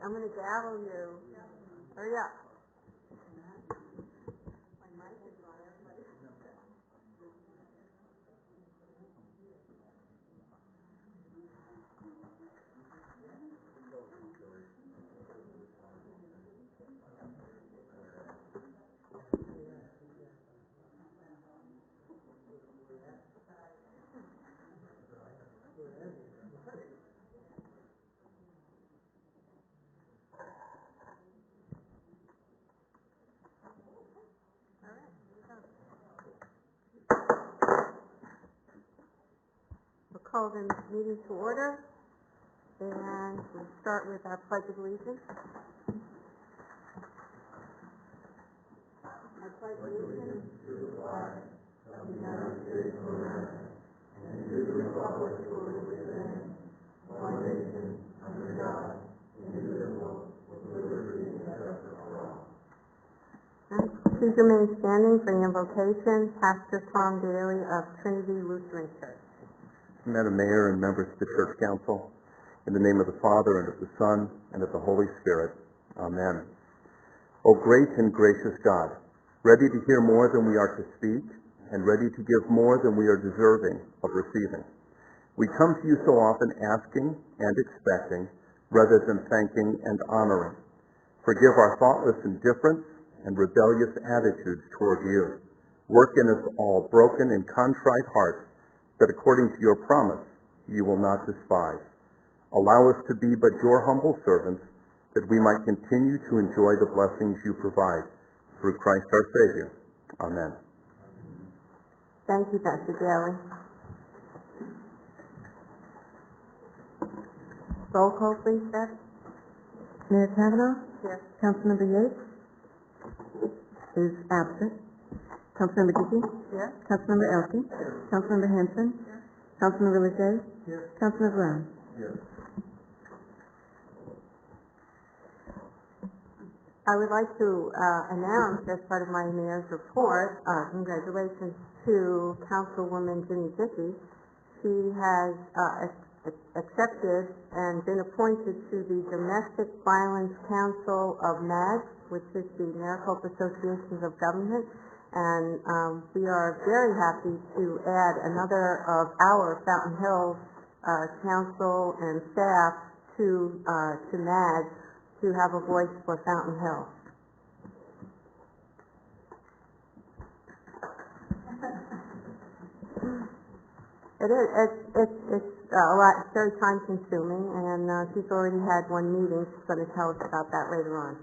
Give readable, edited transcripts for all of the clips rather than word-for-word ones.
I'm going to gavel you. Hurry up. We'll call the meeting to order, and we'll start with our Pledge of Allegiance. I pledge allegiance to the flag of the United States of America and to the republic for which it stands, one nation, under God, indivisible, with liberty and justice for all. Please remain standing for the invocation. Pastor Tom Daly of Trinity Lutheran Church. Madam Mayor and members of the Church Council, in the name of the Father, and of the Son, and of the Holy Spirit. Amen. O great and gracious God, ready to hear more than we are to speak, and ready to give more than we are deserving of receiving, we come to you so often asking and expecting, rather than thanking and honoring. Forgive our thoughtless indifference and rebellious attitudes toward you. Work in us all broken and contrite hearts, that according to your promise, you will not despise. Allow us to be but your humble servants, that we might continue to enjoy the blessings you provide. Through Christ our Savior. Amen. Thank you, Pastor Daly. Roll call, please, Beth. Mayor Kavanaugh? Yes. Councilmember Yates is absent. Councilmember Dickey? Yes. Councilmember Elke? Councilmember Henson? Councilmember Lejay? Yes. Councilmember Brown? Yes. I would like to announce, as part of my mayor's report, congratulations to Councilwoman Ginny Dickey. She has accepted and been appointed to the Domestic Violence Council of MAG, which is the Maricopa Associations of Government. And we are very happy to add another of our Fountain Hills council and staff to MAG to have a voice for Fountain Hills. It's a lot. It's very time consuming, and she's already had one meeting. She's going to tell us about that later on.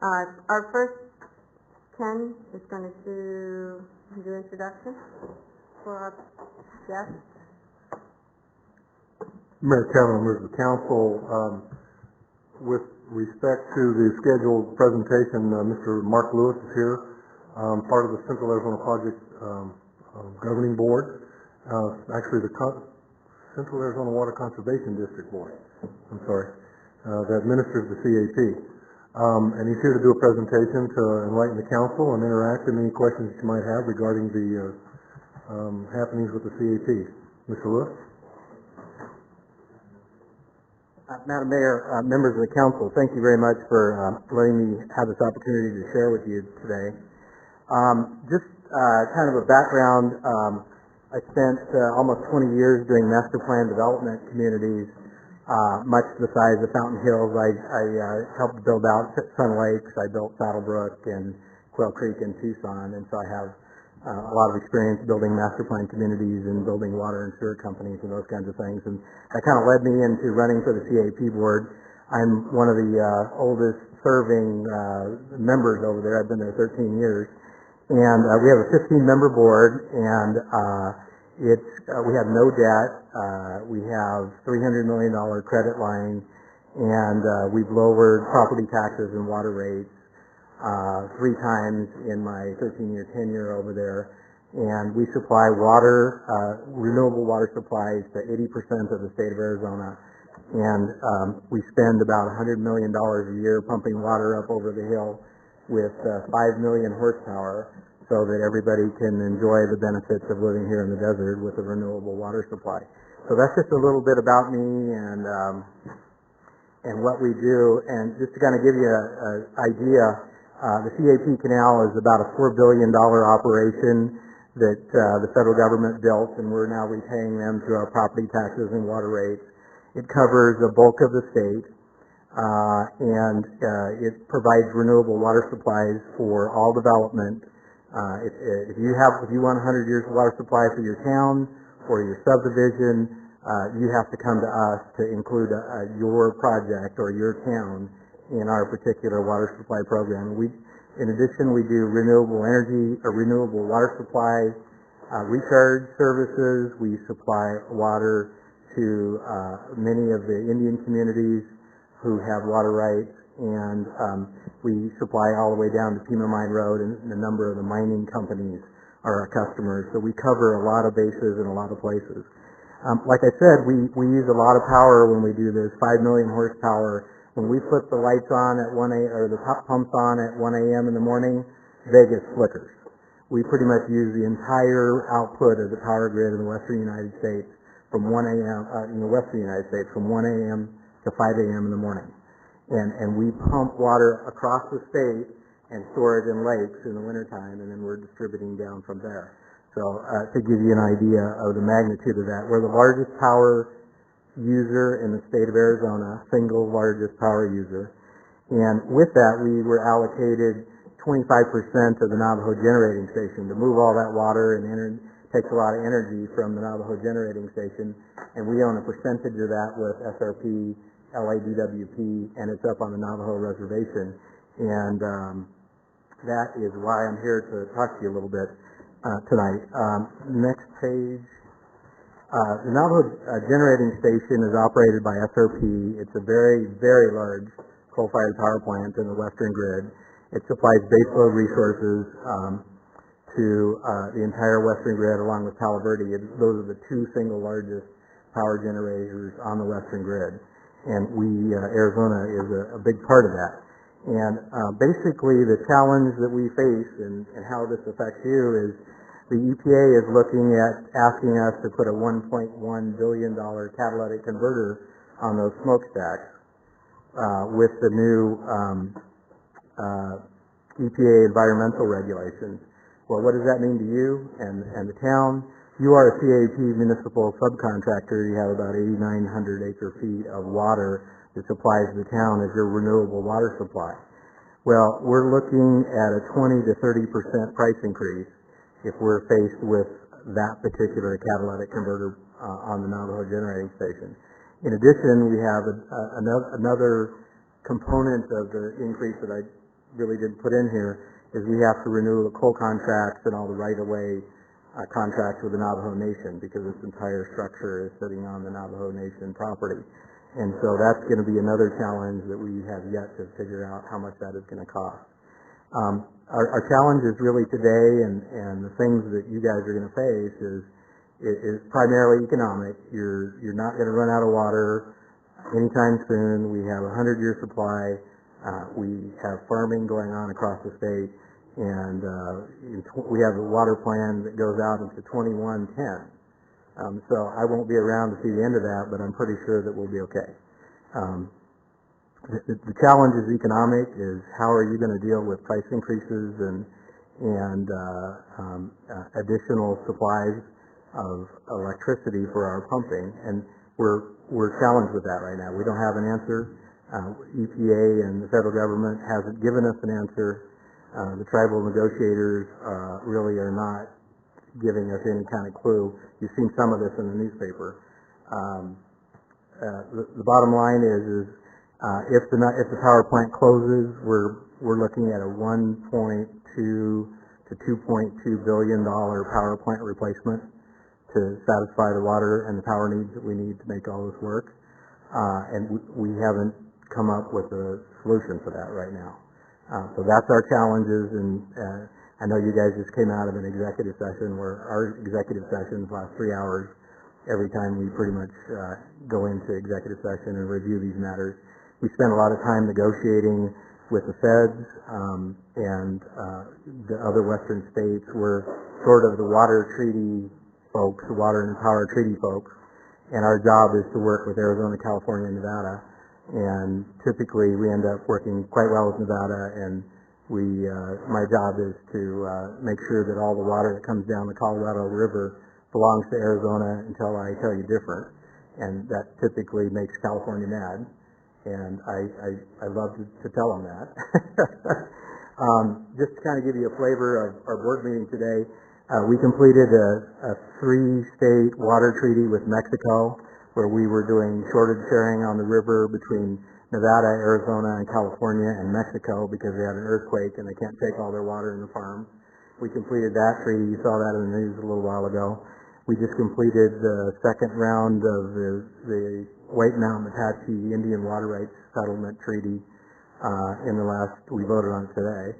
Our first Ken is going to do introduction for our guests. Mayor Kavanaugh, members of the council, with respect to the scheduled presentation, Mr. Mark Lewis is here, part of the Central Arizona Project Governing Board, actually the Central Arizona Water Conservation District Board, that administers the CAP. And he's here to do a presentation to enlighten the council and interact in any questions that you might have regarding the happenings with the CAP. Mr. Lewis? Madam Mayor, members of the council, thank you very much for letting me have this opportunity to share with you today. Just kind of a background, I spent almost 20 years doing master plan development communities, much the size of Fountain Hills. I helped build out Sun Lakes. I built Saddlebrook and Quail Creek in Tucson, and so I have a lot of experience building master plan communities and building water and sewer companies and those kinds of things. And that kind of led me into running for the CAP board. I'm one of the oldest serving members over there. I've been there 13 years. And we have a 15-member board, and we have no debt. We have $300 million credit line, and we've lowered property taxes and water rates 3 times in my 13-year tenure over there. And we supply water, renewable water supplies to 80% of the state of Arizona. And we spend about $100 million a year pumping water up over the hill with 5 million horsepower, so that everybody can enjoy the benefits of living here in the desert with a renewable water supply. So that's just a little bit about me, and and what we do. And just to kind of give you an idea, the CAP Canal is about a $4 billion operation that the federal government built, and we're now repaying them through our property taxes and water rates. It covers the bulk of the state, and it provides renewable water supplies for all development. If you want 100 years of water supply for your town or your subdivision, you have to come to us to include your project or your town in our particular water supply program. In addition, we do renewable energy or renewable water supply recharge services. We supply water to many of the Indian communities who have water rights, and we supply all the way down to Pima Mine Road, and a number of the mining companies are our customers. So we cover a lot of bases in a lot of places. Like I said, we use a lot of power when we do this, 5 million horsepower. When we flip the lights on at or the pumps on at 1 a.m. in the morning, Vegas flickers. We pretty much use the entire output of the power grid in the western United States from 1 a.m. In the western United States from 1 a.m. to 5 a.m. in the morning. And we pump water across the state and store it in lakes in the wintertime, and then we're distributing down from there. So to give you an idea of the magnitude of that, we're the largest power user in the state of Arizona, single largest power user. And with that, we were allocated 25% of the Navajo generating station to move all that water, and takes a lot of energy from the Navajo generating station, and we own a percentage of that with SRP, LADWP, and it's up on the Navajo reservation. And that is why I'm here to talk to you a little bit tonight. Next page. The Navajo generating station is operated by SRP. It's a very, very large coal-fired power plant in the western grid. It supplies baseload resources to the entire western grid, along with Palo Verde. Those are the two single largest power generators on the western grid. And Arizona is a big part of that. And basically the challenge that we face and how this affects you is the EPA is looking at asking us to put a $1.1 billion catalytic converter on those smokestacks with the new EPA environmental regulations. Well, what does that mean to you and the town? You are a CAP municipal subcontractor. You have about 8,900 acre-feet of water that supplies the town as your renewable water supply. Well, we're looking at a 20 to 30% price increase if we're faced with that particular catalytic converter on the Navajo generating station. In addition, we have another component of the increase that I really didn't put in here, is we have to renew the coal contracts and all the right-of-way contracts with the Navajo Nation, because this entire structure is sitting on the Navajo Nation property. And so that's going to be another challenge that we have yet to figure out how much that is going to cost. Our challenge is really today, and the things that you guys are going to face is primarily economic. You're not going to run out of water anytime soon. We have a 100-year supply. We have farming going on across the state, and we have a water plan that goes out into 2110. So I won't be around to see the end of that, but I'm pretty sure that we'll be okay. The challenge is economic, is how are you going to deal with price increases and additional supplies of electricity for our pumping, and we're challenged with that right now. We don't have an answer. EPA and the federal government hasn't given us an answer. The tribal negotiators really are not giving us any kind of clue. You've seen some of this in the newspaper. The bottom line is if the power plant closes, we're looking at a 1.2 to 2.2 billion dollar power plant replacement to satisfy the water and the power needs that we need to make all this work. And we haven't come up with a solution for that right now. So that's our challenges, and I know you guys just came out of an executive session where our executive sessions last 3 hours every time we pretty much go into executive session and review these matters. We spend a lot of time negotiating with the feds and the other western states. We're sort of the water treaty folks, the water and power treaty folks, and our job is to work with Arizona, California, and Nevada And typically, we end up working quite well with Nevada, and my job is to make sure that all the water that comes down the Colorado River belongs to Arizona until I tell you different. And that typically makes California mad, and I love to tell them that. Just to kind of give you a flavor of our board meeting today, we completed a 3-state water treaty with Mexico, where we were doing shortage sharing on the river between Nevada, Arizona, and California and Mexico because they had an earthquake and they can't take all their water in the farms. We completed that treaty. You saw that in the news a little while ago. We just completed the second round of the White Mountain Apache Indian Water Rights Settlement Treaty we voted on it today.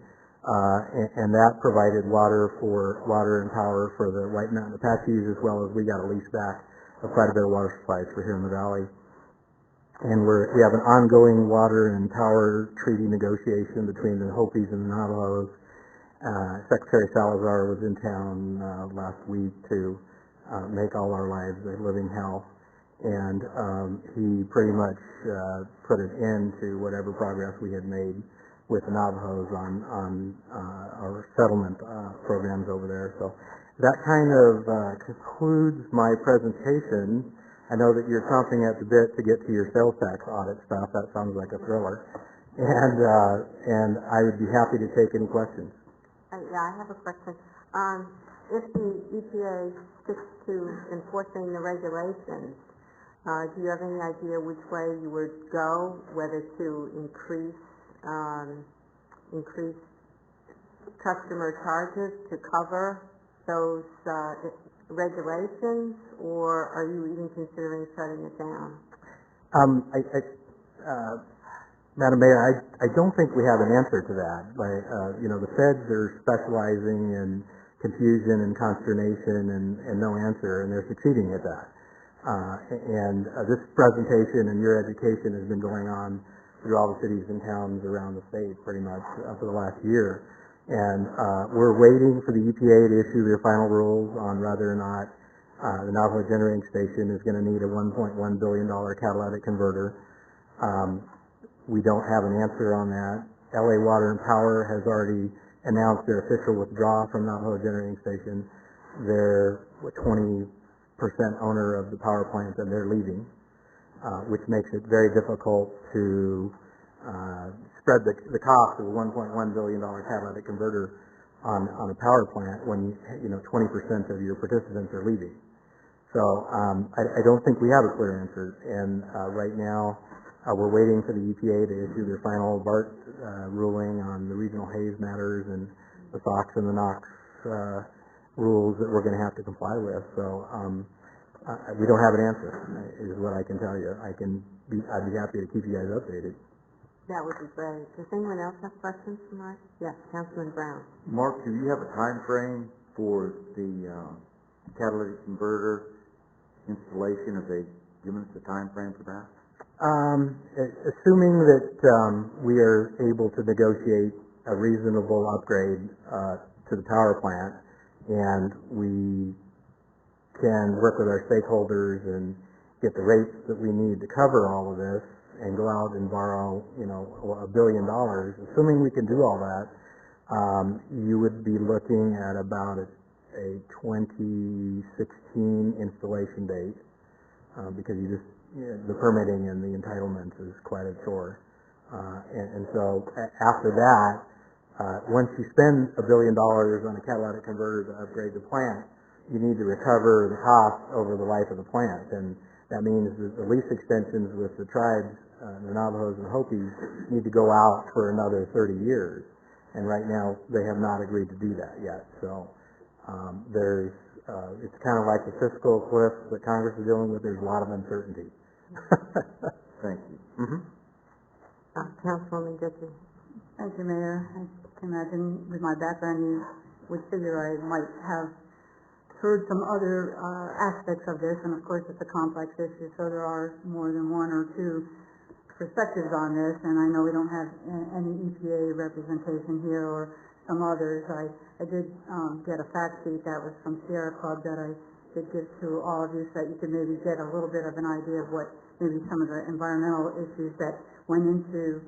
And that provided water and power for the White Mountain Apaches, as well as we got a lease back of quite a bit of water supplies for here in the valley. And we have an ongoing water and power treaty negotiation between the Hopis and the Navajos. Secretary Salazar was in town last week to make all our lives a living hell. And he pretty much put an end to whatever progress we had made with the Navajos on our settlement programs over there. So that kind of concludes my presentation. I know that you're chomping at the bit to get to your sales tax audit stuff. That sounds like a thriller. And I would be happy to take any questions. Yeah, I have a question. If the EPA sticks to enforcing the regulations, do you have any idea which way you would go, whether to increase customer charges to cover those regulations, or are you even considering shutting it down? Madam Mayor, I don't think we have an answer to that. The feds are specializing in confusion and consternation and no answer, and they're succeeding at that. This presentation and your education has been going on through all the cities and towns around the state pretty much for the last year. And we're waiting for the EPA to issue their final rules on whether or not the Navajo Generating Station is going to need a $1.1 billion catalytic converter. We don't have an answer on that. LA Water and Power has already announced their official withdrawal from Navajo Generating Station. They're 20% owner of the power plant, and they're leaving, which makes it very difficult to spread the cost of a $1.1 billion catalytic converter on a power plant when 20% of your participants are leaving. So I don't think we have a clear answer, and right now we're waiting for the EPA to issue their final BART ruling on the regional haze matters and the SOx and the NOx rules that we're going to have to comply with. So we don't have an answer, is what I can tell you. I'd be happy to keep you guys updated. That would be great. Does anyone else have questions for Mark? Yes, Councilman Brown. Mark, do you have a time frame for the catalytic converter installation? Have they given us a time frame for that? Assuming that we are able to negotiate a reasonable upgrade to the power plant, and we can work with our stakeholders and get the rates that we need to cover all of this, and go out and borrow, $1 billion. Assuming we can do all that, you would be looking at about a 2016 installation date, because the permitting and the entitlements is quite a chore. And so after that, once you spend $1 billion on a catalytic converter to upgrade the plant, you need to recover the cost over the life of the plant. And that means that the lease extensions with the tribes, the Navajos and Hopis, need to go out for another 30 years. And right now, they have not agreed to do that yet. So it's kind of like the fiscal cliff that Congress is dealing with. There's a lot of uncertainty. Thank you. Mm-hmm. Councilwoman Dickey. Thank you, Mayor. I can imagine with my background, you would figure I might have heard some other aspects of this, and of course it's a complex issue, so there are more than one or two perspectives on this, and I know we don't have any EPA representation here or some others. I did get a fact sheet that was from Sierra Club that I did give to all of you so that you could maybe get a little bit of an idea of what maybe some of the environmental issues that went into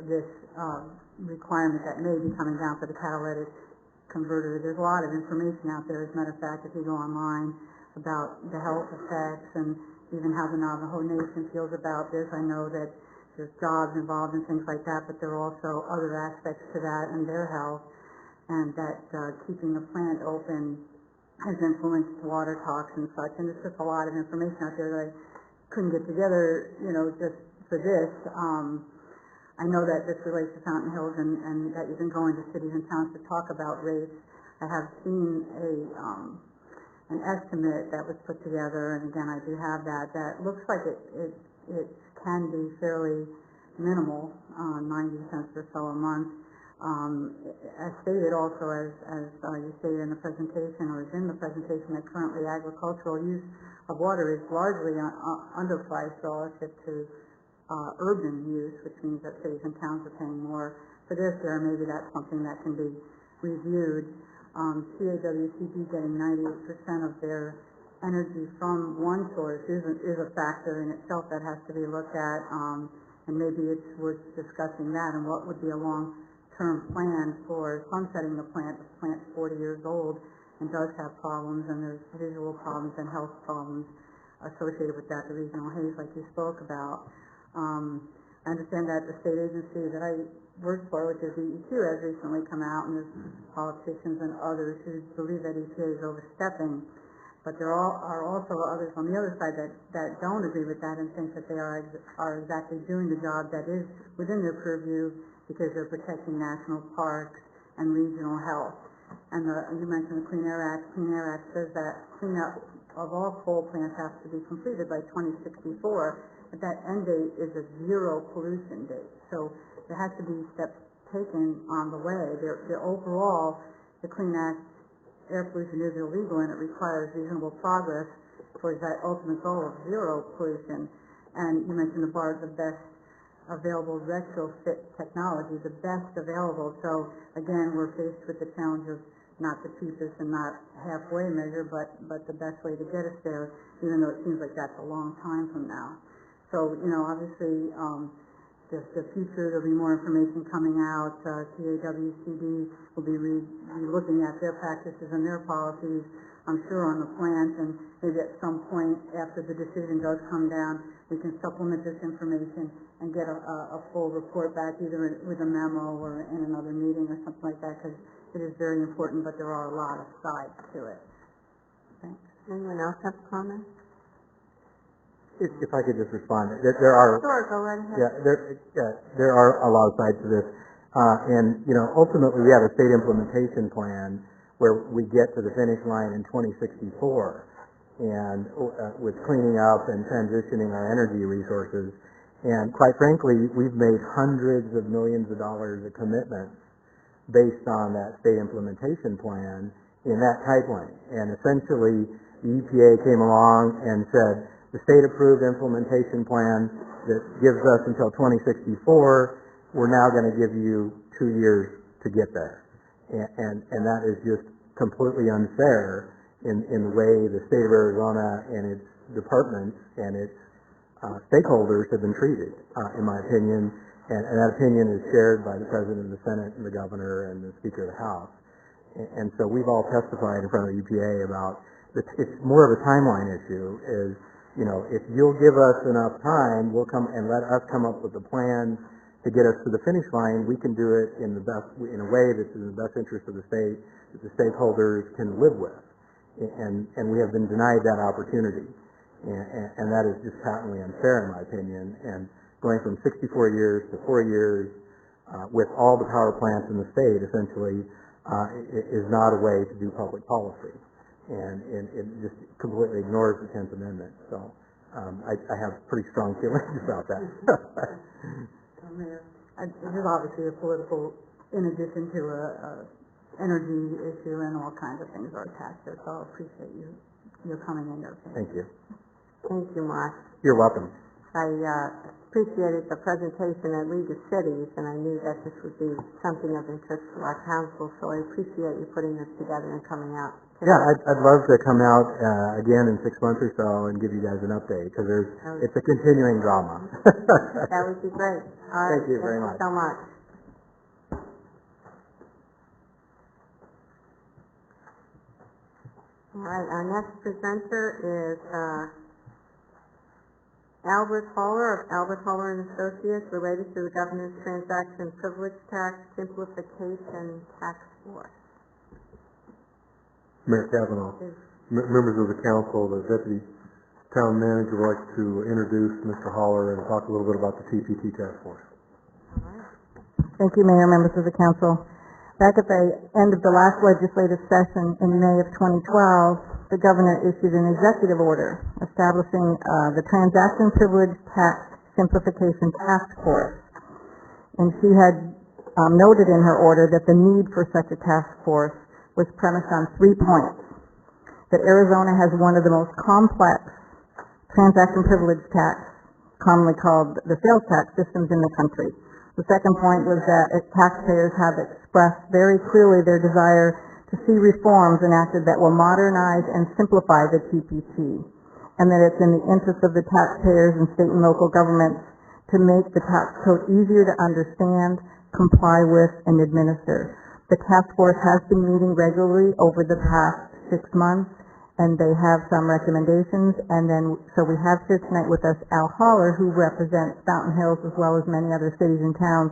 this requirement that may be coming down for the catalytic converter. There's a lot of information out there. As a matter of fact, if you go online about the health effects and even how the Navajo Nation feels about this, I know that there's jobs involved and things like that, but there are also other aspects to that and their health, and that keeping the plant open has influenced water talks and such. And it's just a lot of information out there that I couldn't get together, just for this. I know that this relates to Fountain Hills and that you've been going to cities and towns to talk about rates. I have seen an estimate that was put together, and again, I do have that looks like it can be fairly minimal, 90 cents or so a month. As stated also, as you stated in the presentation, or is in the presentation, that currently agricultural use of water is largely underpriced relative to urban use, which means that cities and towns are paying more for this. Maybe that's something that can be reviewed. CAWCB getting 98% of their energy from one source is a factor in itself that has to be looked at, and maybe it's worth discussing that and what would be a long-term plan for sunsetting the plant. The plant's 40 years old and does have problems, and there's visual problems and health problems associated with that, the regional haze like you spoke about. I understand that the state agency that I work for, which is EEQ, has recently come out, and there's politicians and others who believe that EPA is overstepping. But there are also others on the other side that don't agree with that and think that they are exactly doing the job that is within their purview because they're protecting national parks and regional health. And you mentioned the Clean Air Act. Clean Air Act says that cleanup of all coal plants has to be completed by 2064. But that end date is a zero pollution date. So there has to be steps taken on the way. Overall, the Clean Act, air pollution is illegal, and it requires reasonable progress towards that ultimate goal of zero pollution. And you mentioned the BART, the best available retrofit technology, the best available. So again, we're faced with the challenge of not the cheapest and not halfway measure, but the best way to get us there, even though it seems like that's a long time from now. So, obviously, the future, there'll be more information coming out. CAWCB will be looking at their practices and their policies, I'm sure, on the plant, and maybe at some point after the decision does come down, we can supplement this information and get a full report back, either with a memo or in another meeting or something like that, because it is very important, but there are a lot of sides to it. Thanks. Anyone else have comments? If I could just respond, there are Sure, go right ahead. there are a lot of sides to this, and ultimately we have a state implementation plan where we get to the finish line in 2064, and with cleaning up and transitioning our energy resources, and quite frankly, we've made hundreds of millions of dollars of commitments based on that state implementation plan in that pipeline, and essentially the EPA came along and said, the state-approved implementation plan that gives us until 2064, we're now going to give you 2 years to get there. And that is just completely unfair in the way the state of Arizona and its departments and its stakeholders have been treated, in my opinion. And that opinion is shared by the President of the Senate and the Governor and the Speaker of the House. And so we've all testified in front of the EPA about it's more of a timeline issue, is if you'll give us enough time, we'll come and let us come up with a plan to get us to the finish line. We can do it in a way that's in the best interest of the state, that the stakeholders can live with. And we have been denied that opportunity. And that is just patently unfair, in my opinion. And going from 64 years to 4 years with all the power plants in the state, essentially, is not a way to do public policy. And it just completely ignores the 10th Amendment. So I have pretty strong feelings about that. Mayor, this is obviously a political, in addition to a energy issue, and all kinds of things are attached to it. So I appreciate you coming in here. Thank you. Thank you, Mark. You're welcome. I appreciated the presentation at League of Cities, and I knew that this would be something of interest to our council, so I appreciate you putting this together and coming out Yeah, I'd love to come out again in 6 months or so and give you guys an update, because it's a continuing drama. That would be great. All right. Thank you very much. so much. All right, our next presenter is Albert Haller of Albert Haller and Associates, related to the Governor's Transaction Privilege Tax Simplification Task Force. Mayor Kavanaugh, members of the council, the deputy town manager would like to introduce Mr. Holler and talk a little bit about the TPT task force. All right. Thank you, Mayor, members of the council. Back at the end of the last legislative session in May of 2012, the governor issued an executive order establishing the Transaction Privilege Tax Simplification Task Force. And she had noted in her order that the need for such a task force was premised on 3 points. That Arizona has one of the most complex transaction privilege tax, commonly called the sales tax systems in the country. The second point was that taxpayers have expressed very clearly their desire to see reforms enacted that will modernize and simplify the TPT, and that it's in the interest of the taxpayers and state and local governments to make the tax code easier to understand, comply with, and administer. The task force has been meeting regularly over the past 6 months, and they have some recommendations. And then, so we have here tonight with us Al Haller, who represents Fountain Hills as well as many other cities and towns,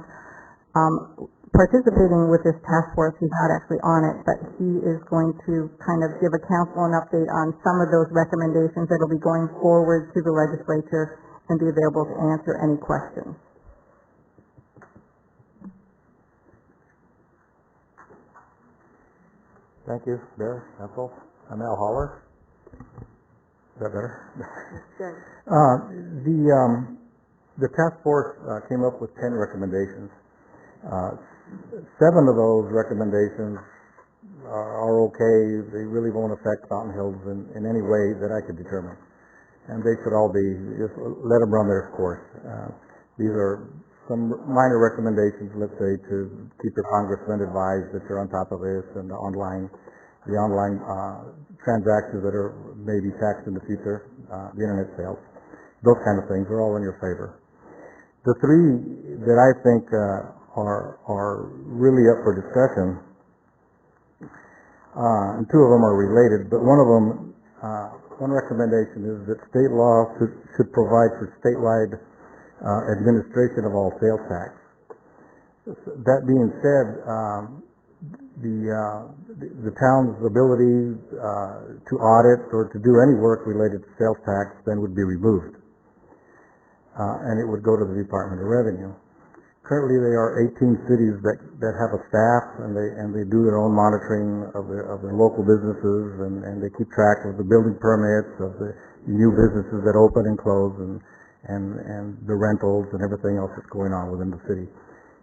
participating with this task force. He's not actually on it, but he is going to kind of give a council an update on some of those recommendations that will be going forward to the legislature and be available to answer any questions. Thank you, Mayor, Council. I'm Al Haller. Is that better? Good. The task force came up with 10 recommendations. 7 of those recommendations are okay. They really won't affect Fountain Hills in any way that I could determine. And they should all be, just let them run their course. These are some minor recommendations, let's say, to keep your congressman advised that you're on top of this, and the online transactions that are maybe taxed in the future, the internet sales, those kind of things are all in your favor. The 3 that I think are really up for discussion, and 2 of them are related, but one of them, one recommendation is that state law should provide for statewide administration of all sales tax. That being said, the town's ability to audit or to do any work related to sales tax then would be removed, and it would go to the Department of Revenue. Currently, there are 18 cities that have a staff, and they do their own monitoring of their local businesses, and they keep track of the building permits, of the new businesses that open and close, and the rentals and everything else that's going on within the city.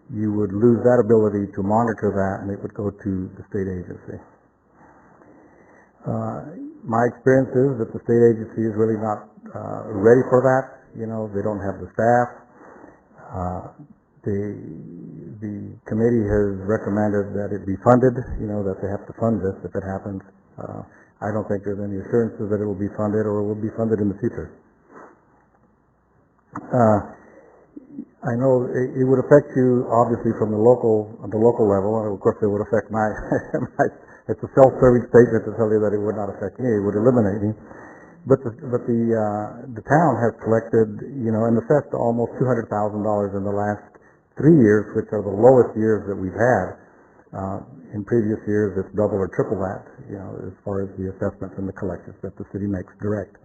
You would lose that ability to monitor that, and it would go to the state agency. My experience is that the state agency is really not ready for that. You know, they don't have the staff. The committee has recommended that it be funded, you know, that they have to fund this if it happens. I don't think there's any assurances that it will be funded or will be funded in the future. I know it would affect you, obviously, from the local level, and of course it would affect my, it's a self-serving statement to tell you that it would not affect me, it would eliminate me. But the town has collected, you know, and assessed almost $200,000 in the last 3 years, which are the lowest years that we've had. In previous years, it's double or triple that, you know, as far as the assessments and the collections that the city makes direct.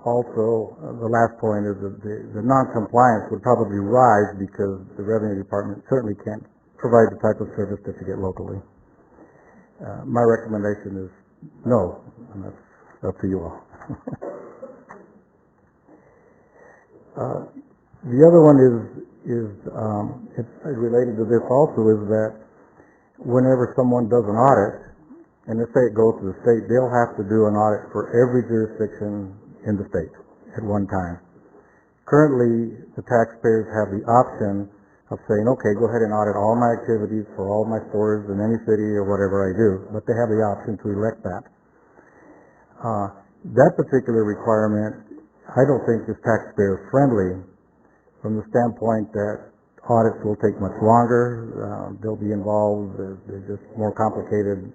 Also, the last point is that the non-compliance would probably rise because the Revenue Department certainly can't provide the type of service that you get locally. My recommendation is no, and that's up to you all. The other one is it's related to this also, is that whenever someone does an audit, and let's say it goes to the state, they'll have to do an audit for every jurisdiction in the state at one time. Currently, the taxpayers have the option of saying, okay, go ahead and audit all my activities for all my stores in any city or whatever I do, but they have the option to elect that. That particular requirement, I don't think is taxpayer friendly from the standpoint that audits will take much longer, they'll be involved, they're just more complicated,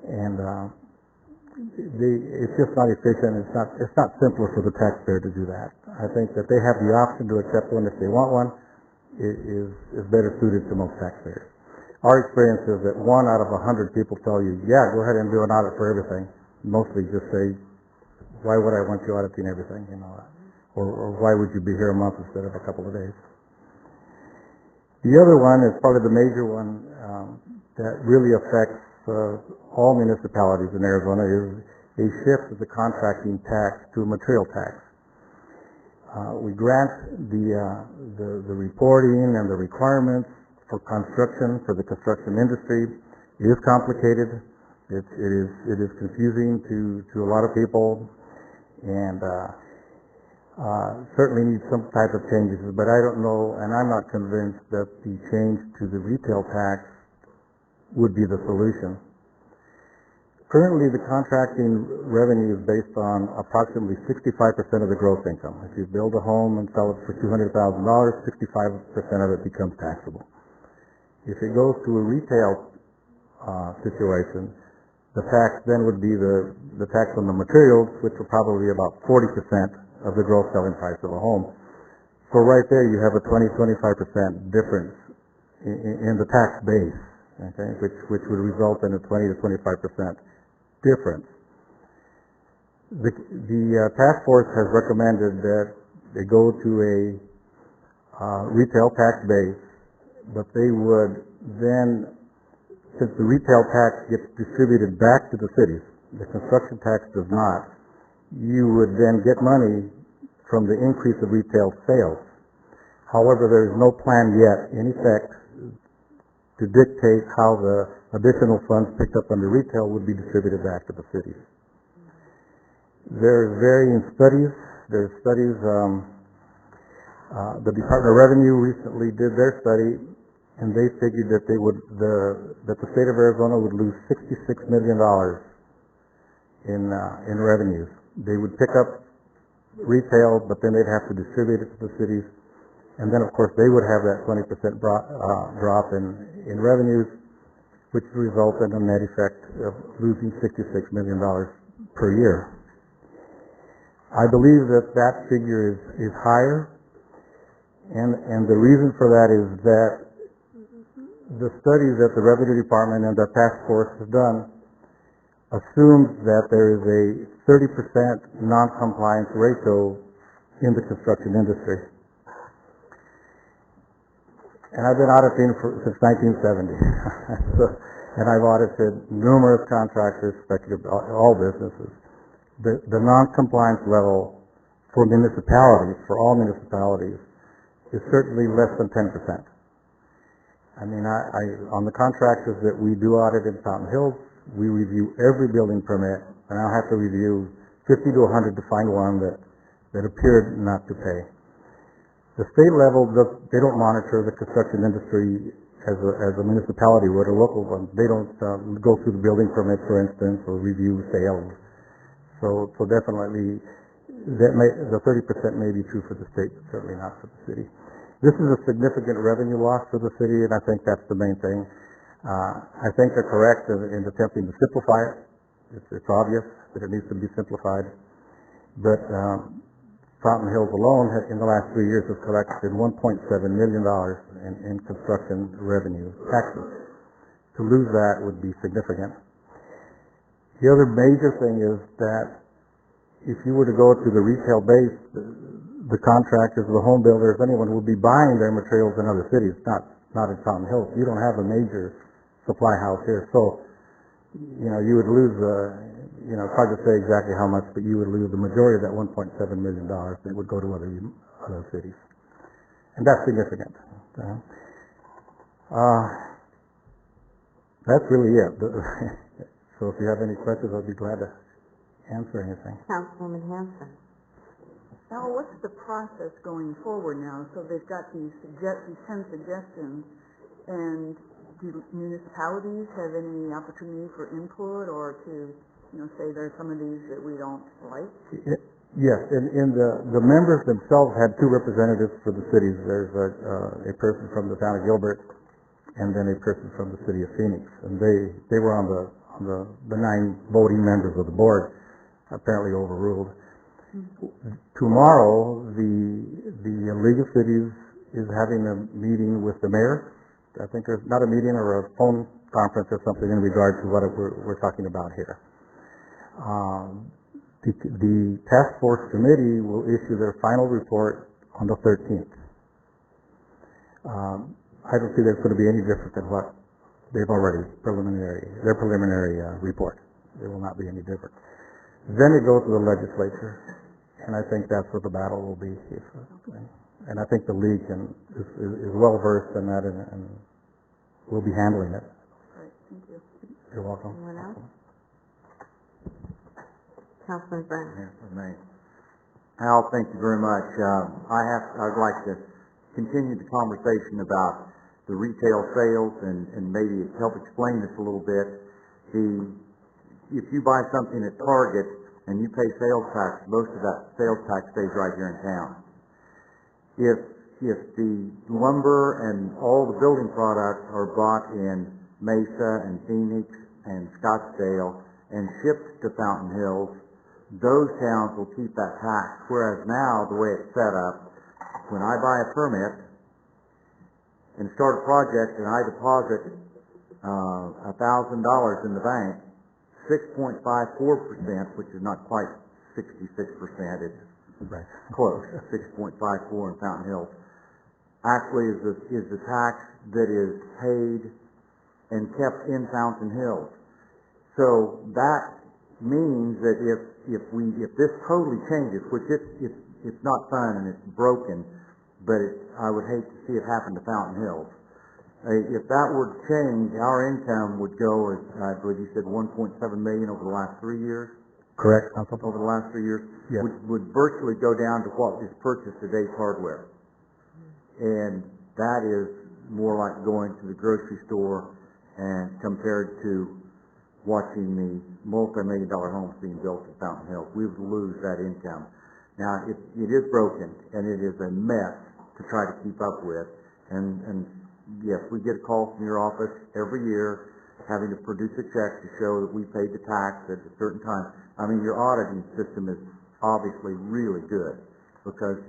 and it's just not efficient. It's not simpler for the taxpayer to do that. I think that they have the option to accept one if they want one. It is better suited to most taxpayers. Our experience is that 1 out of 100 people tell you, yeah, go ahead and do an audit for everything. Mostly just say, why would I want you auditing everything, or why would you be here a month instead of a couple of days? The other one is probably the major one that really affects all municipalities in Arizona is a shift of the contracting tax to a material tax. We grant the reporting and the requirements for construction, for the construction industry. It is complicated. It is confusing to a lot of people, and certainly needs some type of changes. But I don't know, and I'm not convinced that the change to the retail tax would be the solution. Currently, the contracting revenue is based on approximately 65% of the gross income. If you build a home and sell it for $200,000, 65% of it becomes taxable. If it goes to a retail situation, the tax then would be the tax on the materials, which are probably about 40% of the gross selling price of a home. So right there, you have a 20-25% difference in the tax base, okay, which would result in a 20 to 25% difference. The task force has recommended that they go to a retail tax base, but they would then, since the retail tax gets distributed back to the cities, the construction tax does not, you would then get money from the increase of retail sales. However, there is no plan yet in effect to dictate how the additional funds picked up under retail would be distributed back to the cities. There are varying studies. There's studies, the Department of Revenue recently did their study, and they figured that that the state of Arizona would lose $66 million in revenues. They would pick up retail, but then they'd have to distribute it to the cities, and then of course they would have that 20% drop in revenues, which result in a net effect of losing $66 million per year. I believe that figure is higher, and the reason for that is that the studies that the Revenue Department and the task force have done assumes that there is a 30% non-compliance ratio in the construction industry. And I've been auditing since 1970. And I've audited numerous contractors, all businesses. The non-compliance level for municipalities, for all municipalities, is certainly less than 10%. I mean, on the contractors that we do audit in Fountain Hills, we review every building permit, and I'll have to review 50 to 100 to find one that appeared not to pay. The state level, they don't monitor the construction industry as a municipality would, a local one. They don't go through the building permits, for instance, or review sales. So definitely, the 30% may be true for the state, but certainly not for the city. This is a significant revenue loss for the city, and I think that's the main thing. I think they're correct in attempting to simplify it. It's obvious that it needs to be simplified. But Fountain Hills alone, in the last 3 years, has collected $1.7 million in construction revenue taxes. To lose that would be significant. The other major thing is that if you were to go to the retail base, the contractors, the home builders, anyone would be buying their materials in other cities, not in Fountain Hills. You don't have a major supply house here, so you would lose. It's hard to say exactly how much, but you would lose the majority of that $1.7 million that would go to other cities, and that's significant. That's really it. So if you have any questions, I'd be glad to answer anything. Councilwoman Hanson. Now, what's the process going forward now? So they've got these 10 suggestions, and do municipalities have any opportunity for input or to, say there's some of these that we don't like? Yes, and the members themselves had two representatives for the cities. There's a person from the town of Gilbert, and then a person from the city of Phoenix, and they were on the 9 voting members of the board, apparently overruled. Tomorrow, the League of Cities is having a meeting with the mayor. I think there's not a meeting or a phone conference or something in regard to what we're talking about here. The task force committee will issue their final report on the 13th. I don't see there's going to be any different than what they've already their preliminary report. There will not be any different. Then it goes to the legislature, and I think that's where the battle will be. And I think the league is well versed in that, and will be handling it. Great, thank you. You're welcome. Anyone else? Councilman Brennan. Yeah, for me. Al, thank you very much. I'd like to continue the conversation about the retail sales and maybe help explain this a little bit. If you buy something at Target and you pay sales tax, most of that sales tax stays right here in town. If the lumber and all the building products are bought in Mesa and Phoenix and Scottsdale and shipped to Fountain Hills, those towns will keep that tax. Whereas now, the way it's set up, when I buy a permit and start a project and I deposit $1,000 in the bank, 6.54%, which is not quite 66%, it's close, 6.54 in Fountain Hills, actually is the tax that is paid and kept in Fountain Hills. So that means that if this totally changes, which it's not fun and it's broken, but I would hate to see it happen to Fountain Hills. If that were to change, our income would go, as I believe you said, $1.7 million over the last 3 years. Correct, Council? Over the last 3 years, yes. would virtually go down to what is purchased at Dave's Hardware. And that is more like going to the grocery store and compared to watching the multi-million-dollar homes being built in Fountain Hills. We would lose that income. Now, it is broken, and it is a mess to try to keep up with. And yes, we get a call from your office every year having to produce a check to show that we paid the tax at a certain time. I mean, your auditing system is obviously really good because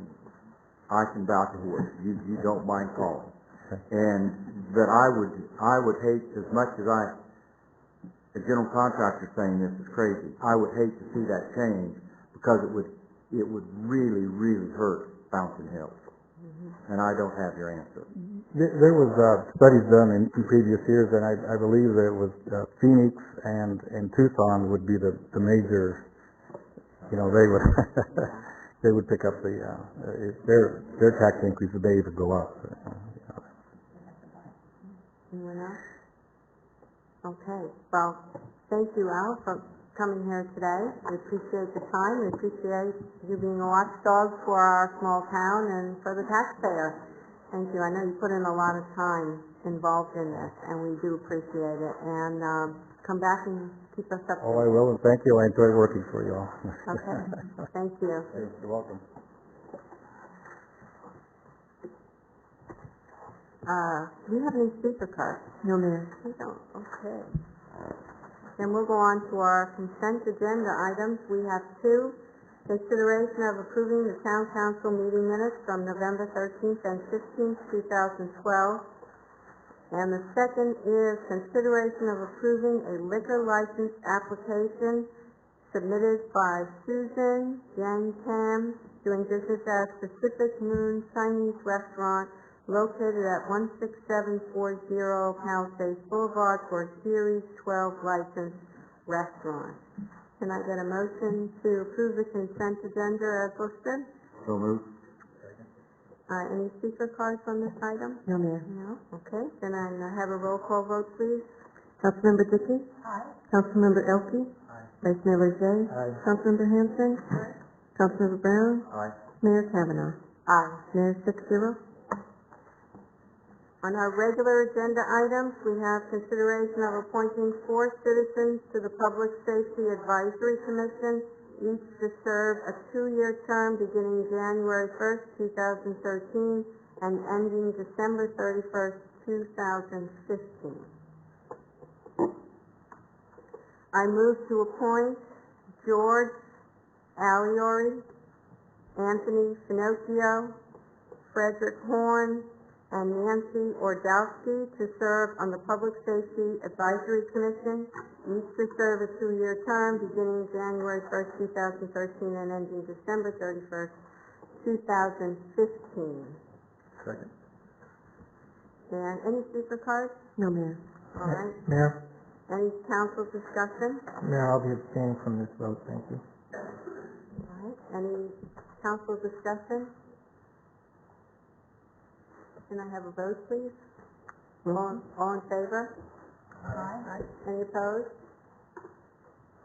I can vouch for it. You don't mind calling. But I would hate, as much as a general contractor saying this is crazy, I would hate to see that change because it would really, really hurt Fountain Hills. And I don't have your answer. There was studies done in previous years, and I believe that it was Phoenix and Tucson would be the major. They would they would pick up their tax increase if they even go up. Anyone else? Okay. Well, thank you, Al, for coming here today. We appreciate the time. We appreciate you being a watchdog for our small town and for the taxpayer. Thank you. I know you put in a lot of time involved in this, and we do appreciate it. And come back and keep us up. Oh, I will, and thank you. I enjoy working for you all. Okay. Thank you. You're welcome. Do you have any speaker cards? No, ma'am. We don't. Okay. Then we'll go on to our consent agenda items. We have 2. Consideration of approving the town council meeting minutes from November 13th and 15th, 2012. And the second is consideration of approving a liquor license application submitted by Susan Yang Tam, doing business as Pacific Moon Chinese Restaurant, located at 16740 Palisades Boulevard for a Series 12 licensed restaurant. Can I get a motion to approve the consent agenda as listed? So moved. Any speaker cards on this item? No, ma'am. No? Okay. Then I have a roll call vote, please. Councilmember Dickey? Aye. Councilmember Elke? Aye. Vice Mayor Leger? Aye. Councilmember Hanson? Aye. Councilmember Brown? Aye. Mayor Kavanaugh. Aye. Mayor 6-0. On our regular agenda items, we have consideration of appointing 4 citizens to the Public Safety Advisory Commission, each to serve a 2-year term beginning January 1st, 2013, and ending December 31st, 2015. I move to appoint George Aliori, Anthony Finocchio, Frederick Horn, and Nancy Ordowski to serve on the Public Safety Advisory Commission, each to serve a 2-year term beginning January 1st, 2013, and ending December 31st, 2015. Second. And any speaker cards? No, Mayor. All right. Mayor? Any council discussion? Mayor, I'll be abstaining from this vote, thank you. All right. Any council discussion? Can I have a vote, please? All in favor? Aye. Any opposed?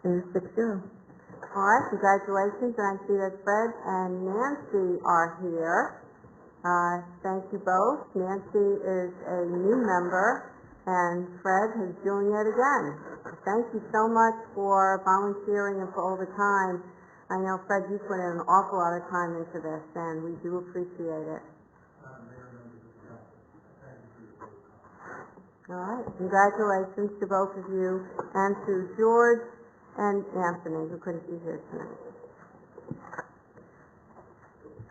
It is 6-0. All right, congratulations, and I see that Fred and Nancy are here. Thank you both. Nancy is a new member, and Fred has joined yet again. Thank you so much for volunteering and for all the time. I know, Fred, you put in an awful lot of time into this, and we do appreciate it. All right, congratulations to both of you, and to George and Anthony, who couldn't be here tonight.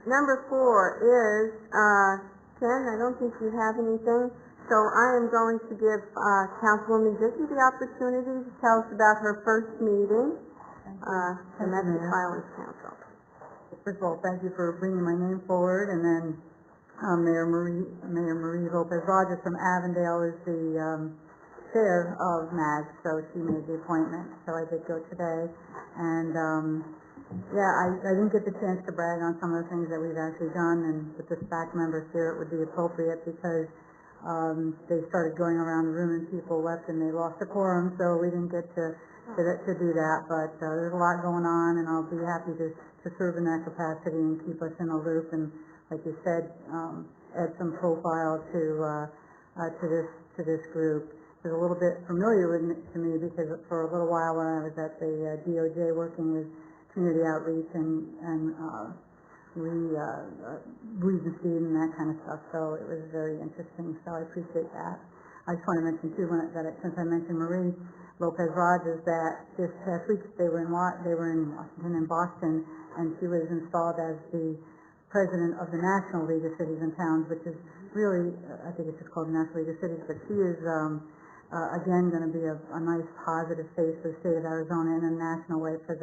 Number 4 is, Ken, I don't think you have anything, so I am going to give Councilwoman Dickey the opportunity to tell us about her first meeting, Domestic Violence Council. First of all, thank you for bringing my name forward, and then Mayor Marie Lopez Rogers from Avondale is the chair of MAG, so she made the appointment. So I did go today, and I didn't get the chance to brag on some of the things that we've actually done, and with the SPAC members here, it would be appropriate because they started going around the room and people left and they lost the quorum, so we didn't get to do that. But there's a lot going on, and I'll be happy to serve in that capacity and keep us in a loop. And like you said, add some profile to this group. It's a little bit familiar to me because for a little while when I was at the DOJ working with community outreach and weeds and seed and that kind of stuff, so it was very interesting. So I appreciate that. I just want to mention too, since I mentioned Marie Lopez Rogers, that this past week they were in Washington and Boston, and she was installed as the president of the National League of Cities and Towns, which is really, I think it's just called the National League of Cities, but she is, again, going to be a nice positive face for the state of Arizona in a national way for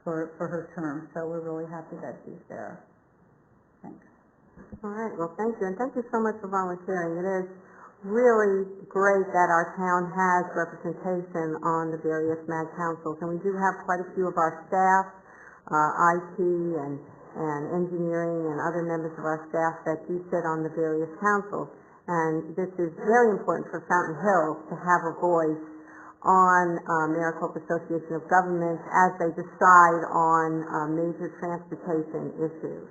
her term. So we're really happy that she's there. Thanks. All right, well, thank you, and thank you so much for volunteering. It is really great that our town has representation on the various MAG councils, and we do have quite a few of our staff, IT and engineering and other members of our staff that do sit on the various councils. And this is very important for Fountain Hills to have a voice on Maricopa Association of Governments as they decide on major transportation issues.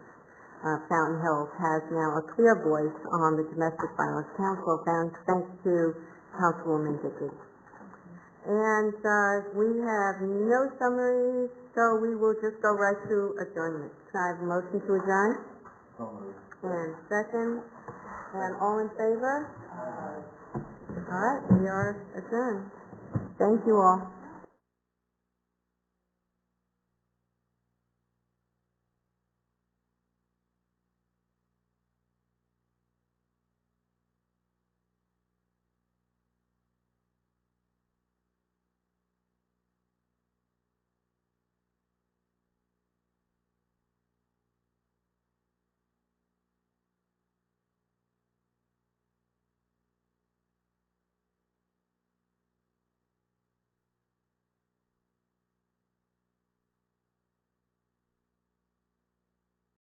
Fountain Hills has now a clear voice on the Domestic Violence Council, thanks to Councilwoman Dickey. And we have no summaries, so we will just go right to adjournment. Can I have a motion to adjourn? And second, and all in favor? All right, we are adjourned. Thank you all.